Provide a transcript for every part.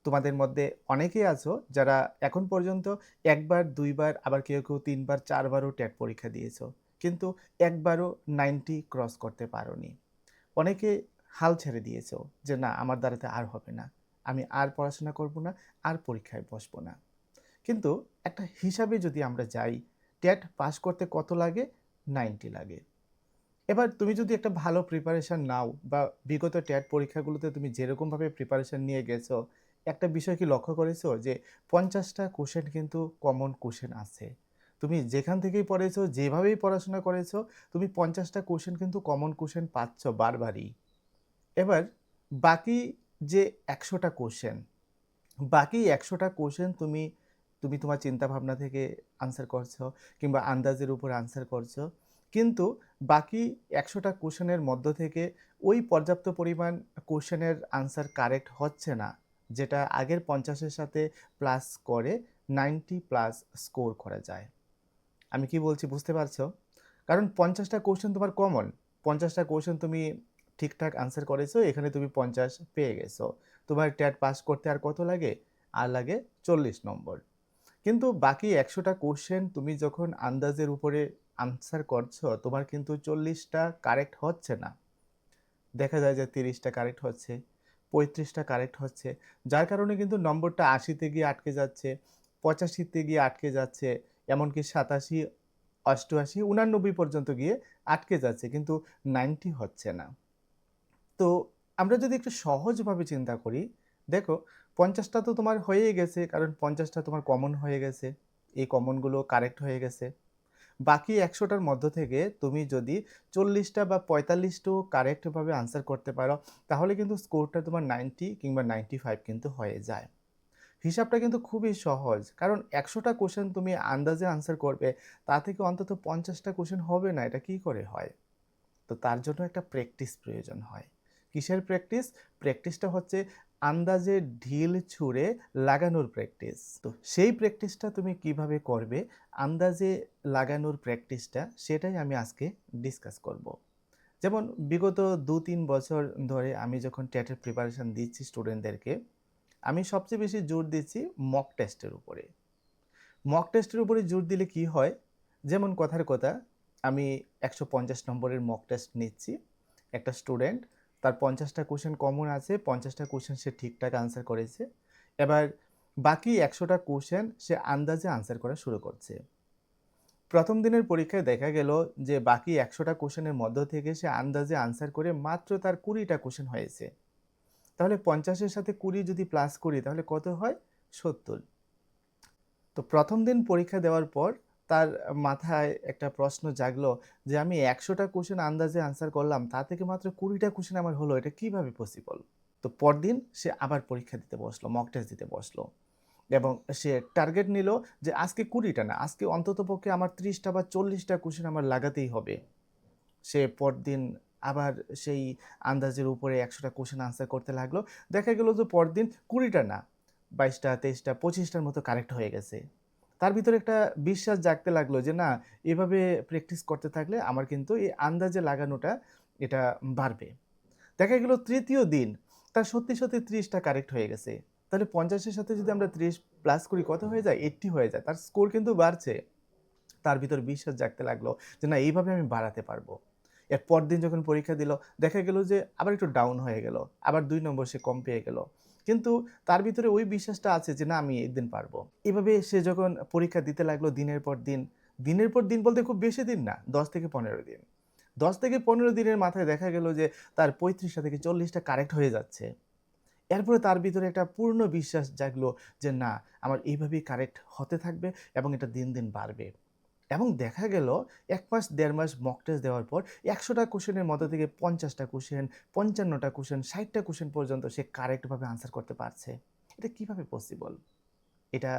তোমাদের মধ্যে অনেকেই আছো যারা এখন পর্যন্ত ১ বার, ২ বার আবার কেউ ৩ বার, ৪ বারও ট্যাট পরীক্ষা দিয়েছো। কিন্তু একবারও 90 ক্রস করতে পারোনি। অনেকে হাল ছেড়ে দিয়েছো যে, "না, আমার দ্বারাতে আর হবে না। আমি আর পড়াশোনা করব না, আর পরীক্ষায় বসবো না।" কিন্তু একটা হিসাবে যদি আমরা যাই, ট্যাট পাস করতে কত লাগে? 90 লাগে। এবার তুমি যদি একটা ভালো প্রিপারেশন নাও বা বিগত ট্যাট পরীক্ষাগুলোতে তুমি যেরকমভাবে প্রিপারেশন নিয়ে গেছো, একটা বিষয় কি লক্ষ্য করেছো যে ৫০টা কোশ্চেন কিন্তু কমন কোশ্চেন আছে। তুমি যেখান থেকেই পড়েছো, যেভাবেই পড়াশোনা করেছো, তুমি ৫০টা কোশ্চেন কিন্তু কমন কোশ্চেন পাচ্ছ বারবারই। এবার বাকি যে ১০০টা কোশ্চেন, বাকি ১০০টা কোশ্চেন তুমি তুমি তোমার চিন্তাভাবনা থেকে আনসার করছো কিংবা আন্দাজের উপর আনসার করছো। কিন্তু বাকি ১০০টা কোশ্চেনের মধ্য থেকে ওই পর্যাপ্ত পরিমাণ কোশ্চেনের আনসার কারেক্ট হচ্ছে না, যেটা আগের ৫০ এর সাথে প্লাস করে ৯০ প্লাস স্কোর করা যায়। আমি কি বলছি বুঝতে পারছো? কারণ ৫০টা কোশ্চেন তোমার কমন। ৫০টা কোশ্চেন তুমি ঠিকঠাক আনসার করেছো, এখানে তুমি ৫০ পেয়ে গেছো। তোমার ট্যাট পাস করতে আর কত লাগে? আর লাগে ৪০ নম্বর। কিন্তু বাকি ১০০টা কোশ্চেন তুমি যখন আন্দাজের উপরে আনসার করছো, তোমার কিন্তু ৪০টা কারেক্ট হচ্ছে না। দেখা যায় যে ৩০টা কারেক্ট হচ্ছে, ৩৫টা কারেক্ট হচ্ছে। যার কারণে কিন্তু নম্বরটা ৮০ তে গিয়ে আটকে যাচ্ছে, ৮৫ তে গিয়ে আটকে যাচ্ছে, এমনকি ৮৭, ৮৮, ৮৯ পর্যন্ত গিয়ে আটকে যাচ্ছে। কিন্তু ৯০ হচ্ছে না। তো আমরা যদি একটু সহজভাবে চিন্তা করি, দেখো ৫০টা তো তোমার হয়েই গেছে, কারণ ৫০টা তোমার কমন হয়ে গেছে। এই কমনগুলো কারেক্ট হয়ে গেছে। বাকি ১০০টার মধ্য থেকে তুমি যদি ৪০টা বা ৪৫টাও কারেক্টভাবে আনসার করতে পারো, তাহলে কিন্তু স্কোরটা তোমার ৯০ কিংবা ৯৫ কিন্তু হয়ে যায়। হিসাবটা কিন্তু খুবই সহজ। কারণ ১০০টা কোয়েশ্চেন তুমি আন্দাজে আনসার করবে, তা থেকে অন্তত ৫০টা কোয়েশ্চেন হবে না, এটা কি করে হয়? তো তার জন্য একটা প্র্যাকটিস প্রয়োজন হয়। কিসের প্র্যাকটিস? প্র্যাকটিসটা হচ্ছে আন্দাজে ঢিল ছুঁড়ে লাগানোর প্র্যাকটিস। তো সেই প্র্যাকটিসটা তুমি কিভাবে করবে? আন্দাজে লাগানোর প্র্যাকটিসটা, সেটাই আমি আজকে ডিসকাস করব। যেমন বিগত ২-৩ বছর ধরে আমি যখন টেটের প্রিপারেশন দিচ্ছি স্টুডেন্টদেরকে, আমি সবচেয়ে বেশি জোর দিচ্ছি মক টেস্টের উপরে। মক টেস্টের উপরে জোর দিলে কি হয়? যেমন কথার কথা, আমি ১৫০ নম্বরের মক টেস্ট নিচ্ছি। একটা স্টুডেন্ট, তার ৫০টা কোয়েশ্চেন কমন আছে, ৫০টা কোয়েশ্চেন সে ঠিকঠাক আনসার করেছে। এবার বাকি ১০০টা কোয়েশ্চেন সে আন্দাজে আনসার করা শুরু করছে। ১ম দিনের পরীক্ষায় দেখা গেল যে বাকি ১০০টা কোয়েশ্চেনের মধ্য থেকে সে আন্দাজে আনসার করে মাত্র তার ২০টা কোয়েশ্চেন হয়েছে। তাহলে ৫০ এর সাথে ২০ যদি প্লাস করি তাহলে কত হয়? ৭০। তো ১ম দিন পরীক্ষা দেওয়ার পর তার মাথায় একটা প্রশ্ন জাগলো যে, "আমি ১০০টা কোয়েশ্চেন আন্দাজে আনসার করলাম, তা থেকে মাত্র ২০টা কোয়েশ্চেন আমার হলো। এটা কিভাবে পসিবল?" তো পরদিন সে আবার পরীক্ষা দিতে বসলো, মক টেস্ট দিতে বসলো এবং সে টার্গেট নিল যে, "আজকে ২০টা না, আজকে অন্ততপক্ষে আমার ৩০টা বা ৪০টা কোয়েশ্চেন আমার লাগাতেই হবে।" সে পরদিন আবার সেই আন্দাজের উপরে ১০০টা কোয়েশ্চেন আনসার করতে লাগলো। দেখা গেল যে পরদিন ২০টা না, ২২টা, ২৩টা, ২৫টার মতো কারেক্ট হয়ে গেছে। তার ভিতরে একটা বিশ্বাস জাগতে লাগলো যে, না, এভাবে প্র্যাকটিস করতে থাকলে আমার কিন্তু এই আন্দাজে লাগানোটা এটা বাড়বে। দেখা গেল ৩য় দিন তার সত্যি ৩০টা কারেক্ট হয়ে গেছে। তাহলে ৫০ এর সাথে যদি আমরা ৩০ প্লাস করি কত হয়ে যায়? ৮০ হয়ে যায়। তার স্কোর কিন্তু বাড়ছে। তার ভিতর বিশ্বাস জাগতে লাগলো যে, না, এইভাবে আমি বাড়াতে পারবো। এর পরদিন যখন পরীক্ষা দিল, দেখা গেল যে আবার একটু ডাউন হয়ে গেল। আবার ২ নম্বর সে কম পেয়ে গেল। কিন্তু তার ভিতরে ওই বিশ্বাসটা আছে যে, না, আমি একদিন পারবো। এভাবে সে যখন পরীক্ষা দিতে লাগলো দিনের পর দিন, দিনের পর দিন বলতে খুব বেশি দিন না, ১০ থেকে ১৫ দিন। ১০ থেকে ১৫ দিনের মাথায় দেখা গেল যে তার ৩৫টা থেকে ৪০টা কারেক্ট হয়ে যাচ্ছে। এরপরে তার ভিতরে একটা পূর্ণ বিশ্বাস জাগলো যে, না, আমার এইভাবেই কারেক্ট হতে থাকবে এবং এটা দিন বাড়বে। এবং দেখা গেল ১ মাস ১.৫ মাস মক টেস্ট দেওয়ার পর ১০০টা কোয়েশ্চেনের মধ্য থেকে ৫০টা কোয়েশ্চেন, ৫৫টা কোয়েশ্চেন, ৬০টা কোয়েশ্চেন পর্যন্ত সে কারেক্টভাবে আনসার করতে পারছে। এটা কিভাবে পসিবল? এটা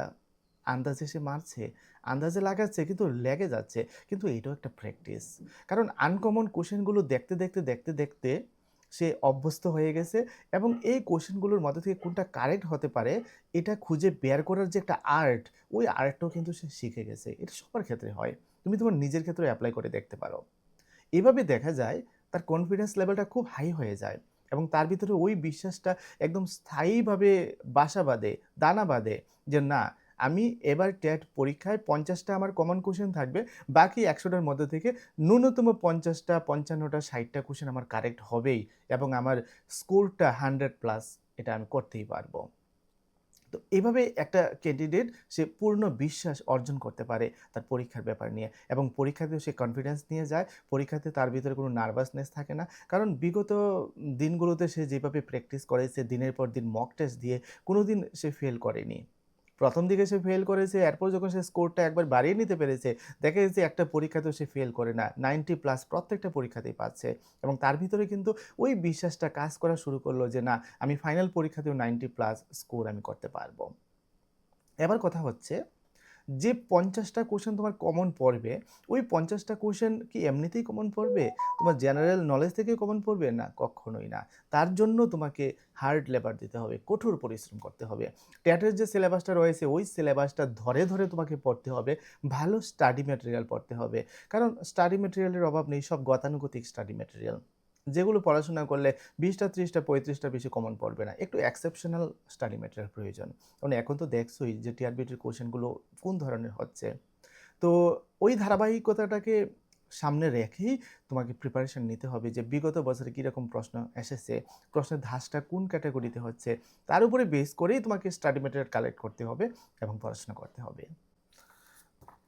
আন্দাজে সে মারছে, আন্দাজে লাগাচ্ছে কিন্তু লেগে যাচ্ছে। কিন্তু এটাও একটা প্র্যাকটিস। কারণ আনকমন কোয়েশ্চেনগুলো দেখতে সে অভ্যস্ত হয়ে গেছে এবং এই কোয়েশ্চেনগুলোর মধ্যে থেকে কোনটা কারেক্ট হতে পারে এটা খুঁজে বের করার যে একটা আর্ট, ওই আর্টটাও কিন্তু সে শিখে গেছে। এটা সবার ক্ষেত্রে হয়। তুমি তোমার নিজের ক্ষেত্রেও এপ্লাই করে দেখতে পারো। এভাবে দেখা যায় তার কনফিডেন্স লেভেলটা খুব হাই হয়ে যায় এবং তার ভিতরে ওই বিশ্বাসটা একদম স্থায়ীভাবে বাসা বাঁধে, দানা বাঁধে যে না, আমি এবার টেট পরীক্ষায় ৫০ টা আমার কমন কোয়েশ্চেন থাকবে। বাকি ১০০ টার মধ্যে থেকে ন্যূনতম ৫০ টা, ৫৫ টা, ৬০ টা কোয়েশ্চেন আমার কারেক্ট হবেই এবং আমার স্কোরটা 100 প্লাস এটা আমি করতেই পারবো। তো এভাবে একটা ক্যান্ডিডেট সে পূর্ণ বিশ্বাস অর্জন করতে পারে তার পরীক্ষার ব্যাপার নিয়ে এবং পরীক্ষাতেও সে কনফিডেন্স নিয়ে যায়। পরীক্ষাতে তার ভিতরে কোনো নার্ভাসনেস থাকে না। কারণ বিগত দিনগুলোতে সে যেভাবে প্র্যাকটিস করেছে, দিনের পর দিন মক টেস্ট দিয়ে কোনোদিন সে ফেল করেনি। ১ম দিকে সে ফেল করেছে, এরপর যখন সে স্কোরটা একবার বাড়িয়ে নিতে পেরেছে, দেখা গেছে একটা পরীক্ষাতেও সে ফেল করে না। 90 প্লাস প্রত্যেকটা পরীক্ষাতেই পাচ্ছে এবং তার ভিতরে কিন্তু ওই বিশ্বাসটা কাজ করা শুরু করলো যে না, আমি ফাইনাল পরীক্ষাতেও 90 প্লাস স্কোর আমি করতে পারবো। এবার কথা হচ্ছে যে ৫০ টা কোয়েশ্চেন তোমার কমন পড়বে, ওই ৫০ টা কোয়েশ্চেন কি এমনিতেই কমন পড়বে? তোমার জেনারেল নলেজ থেকে কমন পড়বে? না, কক্ষনোই না। তার জন্য তোমাকে হার্ড লেবার দিতে হবে, কঠোর পরিশ্রম করতে হবে। ট্যাটের যে সিলেবাসটা রয়েছে, ওই সিলেবাসটা ধরে, ধরে তোমাকে পড়তে হবে। ভালো স্টাডি ম্যাটেরিয়াল পড়তে হবে। কারণ স্টাডি ম্যাটেরিয়ালের অভাব নেই, সব গতানুগতিক স্টাডি ম্যাটেরিয়াল। যেগুলো পড়াশোনা করলে ২০ টা, ৩০ টা, ৩৫ টা বেশি কমন পড়বে না। একটু এক্সেপশনাল স্টাডি ম্যাটেরিয়াল প্রয়োজন। কারণ এখন তো দেখছোই যে টিআরবিটির কোয়েশ্চেনগুলো কোন ধরনের হচ্ছে। তো ওই ধারাবাহিকতাটাকে সামনে রেখেই তোমাকে প্রিপারেশন নিতে হবে যে বিগত বছরে কীরকম প্রশ্ন এসেছে, প্রশ্নের ধাঁচটা কোন ক্যাটাগরিতে হচ্ছে, তার উপরে বেস করেই তোমাকে স্টাডি ম্যাটেরিয়াল কালেক্ট করতে হবে এবং পড়াশোনা করতে হবে।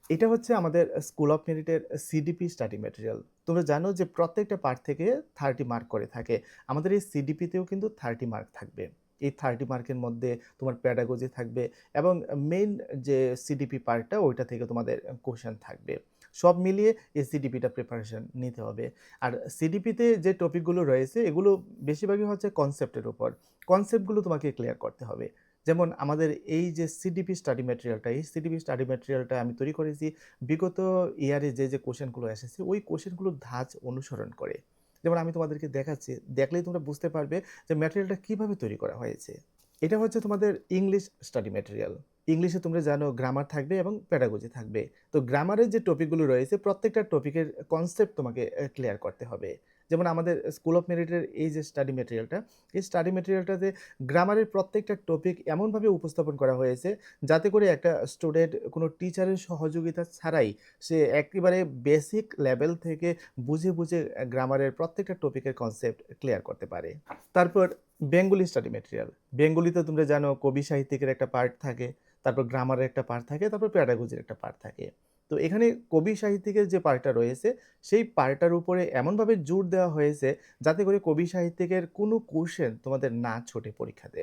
এটা হচ্ছে আমাদের স্কুল অফ মেরিটের সিডিপি স্টাডি ম্যাটেরিয়াল। তোমরা জানো যে প্রত্যেকটা পার্ট থেকে 30 মার্ক করে থাকে। আমাদের এই সিডিপিতেও কিন্তু 30 মার্ক থাকবে। এই 30 মার্কের মধ্যে তোমার প্যাডাগজি থাকবে এবং মেইন যে সিডিপি পার্টটা ওইটা থেকে তোমাদের কোশ্চেন থাকবে। সব মিলিয়ে এই সিডিপিটা প্রিপারেশন নিতে হবে। আর সিডিপিতে যে টপিকগুলো রয়েছে এগুলো বেশিরভাগই হচ্ছে কনসেপ্টের উপর। কনসেপ্টগুলো তোমাকে ক্লিয়ার করতে হবে। যেমন আমাদের এই যে সিডিপি স্টাডি ম্যাটেরিয়ালটা, এই সিডিপি স্টাডি ম্যাটেরিয়ালটা আমি তৈরি করেছি বিগত ইয়ারে যে কোশ্চেনগুলো এসেছে, ওই কোশ্চেনগুলোর ধাঁচ অনুসরণ করে। যেমন আমি তোমাদেরকে দেখাচ্ছি, দেখলেই তোমরা বুঝতে পারবে যে ম্যাটেরিয়ালটা কিভাবে তৈরি করা হয়েছে। এটা হচ্ছে তোমাদের ইংলিশ স্টাডি ম্যাটেরিয়াল। ইংলিশে তোমরা জানো গ্রামার থাকবে এবং প্যাডাগজি থাকবে। তো গ্রামারের যে টপিকগুলো রয়েছে প্রত্যেকটা টপিকের কনসেপ্ট তোমাকে ক্লিয়ার করতে হবে। যেমন আমাদের স্কুল অফ মেরিটের এই যে স্টাডি ম্যাটেরিয়ালটা, এই স্টাডি ম্যাটেরিয়ালটাতে গ্রামারের প্রত্যেকটা টপিক এমনভাবে উপস্থাপন করা হয়েছে যাতে করে একটা স্টুডেন্ট কোনো টিচারের সহযোগিতা ছাড়াই সে একেবারে বেসিক লেভেল থেকে বুঝে, বুঝে গ্রামারের প্রত্যেকটা টপিকের কনসেপ্ট ক্লিয়ার করতে পারে। তারপর বেঙ্গলি স্টাডি ম্যাটেরিয়াল। বেঙ্গলিতে তোমরা জানো কবি সাহিত্যিকের একটা পার্ট থাকে, তারপর গ্রামারের একটা পার্ট থাকে, তারপর প্যাডাগজির একটা পার্ট থাকে। তো এখানে কবি সাহিত্যিকের যে পার্টটা রয়েছে, সেই পার্টটার উপরে এমনভাবে জোর দেওয়া হয়েছে যাতে করে কবি সাহিত্যিকের কোনো কোশ্চেন তোমাদের না ছোটে পরীক্ষাতে।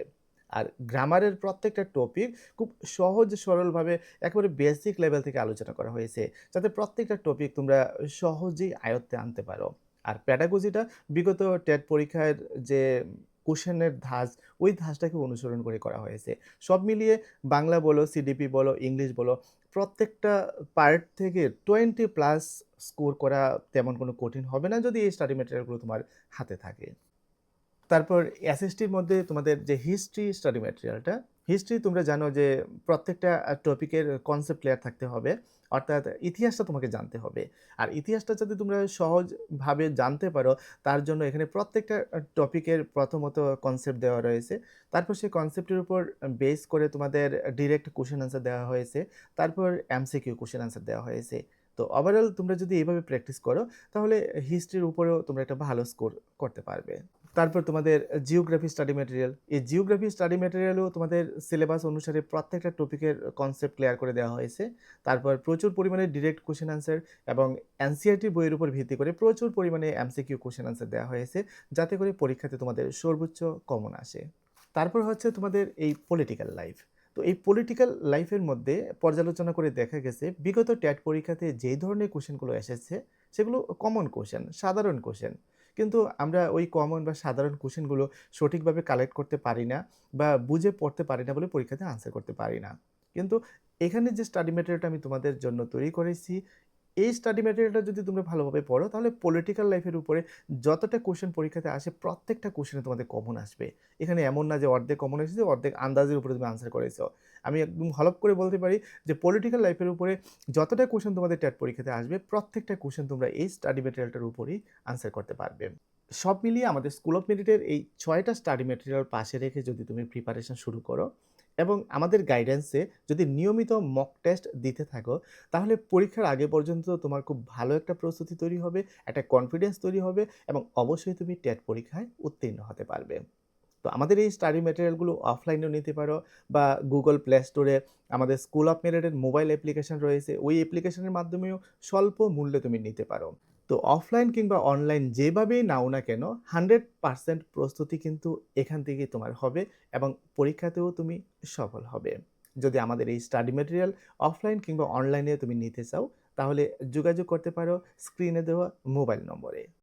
আর গ্রামারের প্রত্যেকটা টপিক খুব সহজ সরলভাবে একেবারে বেসিক লেভেল থেকে আলোচনা করা হয়েছে যাতে প্রত্যেকটা টপিক তোমরা সহজেই আয়ত্তে আনতে পারো। আর প্যাডাগজিটা বিগত টেট পরীক্ষার যে কোশ্চেনের ধাঁচ, ওই ধাঁচটাকে অনুসরণ করে করা হয়েছে। সব মিলিয়ে বাংলা বলো, সিডিপি বলো, ইংলিশ বলো, প্রত্যেকটা পার্ট থেকে 20 প্লাস স্কোর করা তেমন কোনো কঠিন হবে না যদি এই স্টাডি ম্যাটেরিয়ালগুলো তোমার হাতে থাকে। তারপর এসএসটির মধ্যে তোমাদের যে হিস্ট্রি স্টাডি ম্যাটেরিয়ালটা, হিস্ট্রি তোমরা জানো যে প্রত্যেকটা টপিকের কনসেপ্ট ক্লিয়ার থাকতে হবে। অর্থাৎ ইতিহাসটা তোমাকে জানতে হবে। আর ইতিহাসটা যাতে তোমরা সহজভাবে জানতে পারো তার জন্য এখানে প্রত্যেকটা টপিকের প্রথমত কনসেপ্ট দেওয়া রয়েছে। তারপর সেই কনসেপ্টের উপর বেস করে তোমাদের ডিরেক্ট কোয়েশ্চেন আনসার দেওয়া হয়েছে। তারপর এমসিকিউ কোয়েশ্চেন আনসার দেওয়া হয়েছে। তো ওভারঅল তোমরা যদি এভাবে প্র্যাকটিস করো তাহলে হিস্ট্রির উপরেও তোমরা একটা ভালো স্কোর করতে পারবে। তারপর তোমাদের জিওগ্রাফি স্টাডি ম্যাটেরিয়াল। এই জিওগ্রাফি স্টাডি ম্যাটেরিয়ালও তোমাদের সিলেবাস অনুসারে প্রত্যেকটা টপিকের কনসেপ্ট ক্লিয়ার করে দেওয়া হয়েছে। তারপর প্রচুর পরিমাণে ডিরেক্ট কোয়েশ্চেন আনসার এবং এনসিইআরটি বইয়ের উপর ভিত্তি করে প্রচুর পরিমাণে এমসিকিউ কোয়েশ্চেন আনসার দেওয়া হয়েছে যাতে করে পরীক্ষাতে তোমাদের সর্বোচ্চ কমন আসে। তারপর হচ্ছে তোমাদের এই পলিটিক্যাল লাইফ। তো এই পলিটিক্যাল লাইফের মধ্যে পর্যালোচনা করে দেখা গেছে বিগত ট্যাট পরীক্ষাতে যেই ধরনের কোশ্চেনগুলো এসেছে সেগুলো কমন কোশ্চেন, সাধারণ কোশ্চেন। কিন্তু আমরা ওই কমন বা সাধারণ কোশ্চেনগুলো সঠিকভাবে কালেক্ট করতে পারি না বা বুঝে পড়তে পারি না বলে পরীক্ষাতে আনসার করতে পারি না। কিন্তু এখানে যে স্টাডি ম্যাটেরিয়ালটা আমি তোমাদের জন্য তৈরি করেছি, এই স্টাডি ম্যাটেরিয়ালটা যদি তোমরা ভালোভাবে পড়ো তাহলে পলিটিক্যাল লাইফের উপরে যতটা কোশ্চেন পরীক্ষাতে আসে প্রত্যেকটা কোশ্চেনে তোমাদের কমন আসবে। এখানে এমন না যে অর্ধেক কমন এসেছে, অর্ধেক আন্দাজের উপরে তুমি আনসার করেছো। আমি একদম হলফ করে বলতে পারি যে পলিটিক্যাল লাইফের উপরে যতটা কোশ্চেন তোমাদের ট্যাট পরীক্ষাতে আসবে প্রত্যেকটা কোশ্চেন তোমরা এই স্টাডি ম্যাটেরিয়ালটার উপরেই আনসার করতে পারবে। সব মিলিয়ে আমাদের স্কুল অফ মেরিটের এই ৬ টা স্টাডি ম্যাটেরিয়াল পাশে রেখে যদি তুমি প্রিপারেশন শুরু করো এবং আমাদের গাইডেন্সে যদি নিয়মিত মক টেস্ট দিতে থাকো, তাহলে পরীক্ষার আগে পর্যন্ত তোমার খুব ভালো একটা প্রস্তুতি তৈরি হবে, একটা কনফিডেন্স তৈরি হবে এবং অবশ্যই তুমি টেট পরীক্ষায় উত্তীর্ণ হতে পারবে। তো আমাদের এই স্টাডি ম্যাটেরিয়ালগুলো অফলাইনেও নিতে পারো বা Google Play Store এ আমাদের স্কুল অফ মেরিটের মোবাইল অ্যাপ্লিকেশন রয়েছে। ওই অ্যাপ্লিকেশনের মাধ্যমেও স্বল্প মূল্যে তুমি নিতে পারো। তো অফলাইন কিংবা অনলাইন যেভাবেই নাও না কেন 100% প্রস্তুতি কিন্তু এখান থেকেই তোমার হবে এবং পরীক্ষাতেও তুমি সফল হবে। যদি আমাদের এই স্টাডি ম্যাটেরিয়াল অফলাইন কিংবা অনলাইনে তুমি নিতে চাও, তাহলে যোগাযোগ করতে পারো স্ক্রিনে দেওয়া মোবাইল নম্বরে।